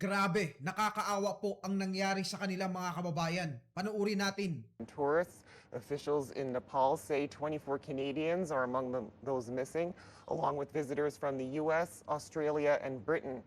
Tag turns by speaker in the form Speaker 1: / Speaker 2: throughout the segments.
Speaker 1: Grabe, nakakaawa po ang nangyari sa kanilang mga kababayan. Panuuri natin.
Speaker 2: Tourists, officials in Nepal say 24 Canadians are among those missing, along with visitors from the US, Australia, and Britain.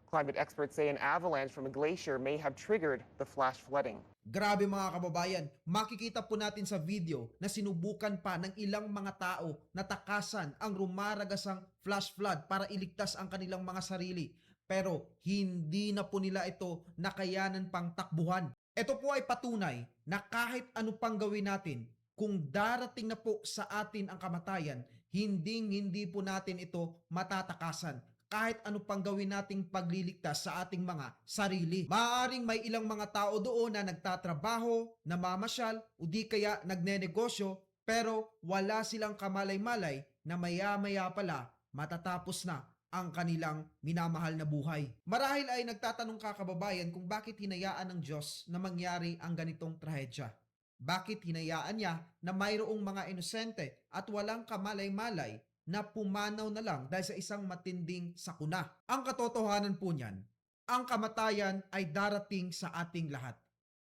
Speaker 2: Climate experts say an avalanche from a glacier may have triggered the flash flooding.
Speaker 1: Grabe mga kababayan, makikita po natin sa video na sinubukan pa ng ilang mga tao na takasan ang rumaragasang flash flood para iligtas ang kanilang mga sarili. Pero hindi na po nila ito nakayanan pang takbuhan. Ito po ay patunay na kahit ano pang gawin natin, kung darating na po sa atin ang kamatayan, hindi po natin ito matatakasan kahit ano pang gawin nating pagliligtas sa ating mga sarili. Maaaring may ilang mga tao doon na nagtatrabaho, namamasyal, o di kaya nagnenegosyo, pero wala silang kamalay-malay na maya-maya pala matatapos na ang kanilang minamahal na buhay. Marahil ay nagtatanong ka kababayan kung bakit hinayaan ng Diyos na mangyari ang ganitong trahedya. Bakit hinayaan niya na mayroong mga inosente at walang kamalay-malay na pumanaw na lang dahil sa isang matinding sakuna? Ang katotohanan po niyan, ang kamatayan ay darating sa ating lahat.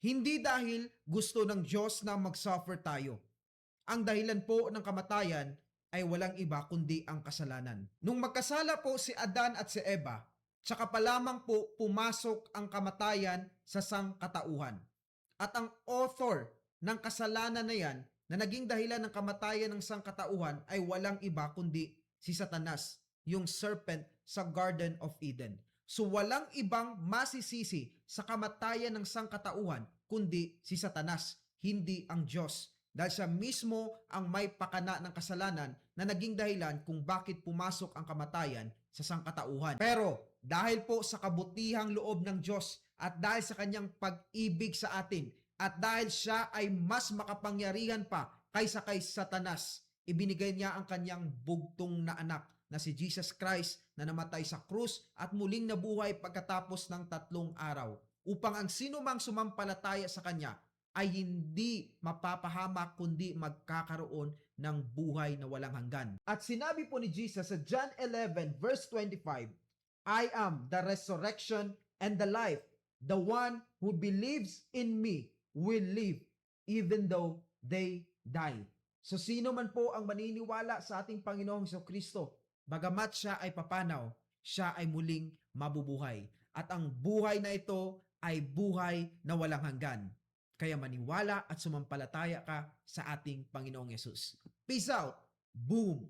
Speaker 1: Hindi dahil gusto ng Diyos na mag-suffer tayo. Ang dahilan po ng kamatayan ay walang iba kundi ang kasalanan. Nung magkasala po si Adan at si Eva, tsaka pa lamang po pumasok ang kamatayan sa sangkatauhan. At ang author ng kasalanan na yan na naging dahilan ng kamatayan ng sangkatauhan ay walang iba kundi si Satanas, yung serpent sa Garden of Eden. So walang ibang masisisi sa kamatayan ng sangkatauhan kundi si Satanas, hindi ang Diyos. Dahil siya mismo ang may pakana ng kasalanan na naging dahilan kung bakit pumasok ang kamatayan sa sangkatauhan. Pero dahil po sa kabutihang loob ng Diyos at dahil sa kanyang pag-ibig sa atin, at dahil siya ay mas makapangyarihan pa kaysa kay Satanas, ibinigay niya ang kanyang bugtong na anak na si Jesus Christ na namatay sa krus at muling nabuhay pagkatapos ng 3 araw upang ang sinumang sumampalataya sa kanya ay hindi mapapahamak kundi magkakaroon ng buhay na walang hanggan. At sinabi po ni Jesus sa John 11 verse 25, I am the resurrection and the life. The one who believes in me will live even though they die. So sino man po ang maniniwala sa ating Panginoong Jesucristo, bagamat siya ay papanaw, siya ay muling mabubuhay. At ang buhay na ito ay buhay na walang hanggan. Kaya maniwala at sumampalataya ka sa ating Panginoong Yesus. Peace out! Boom!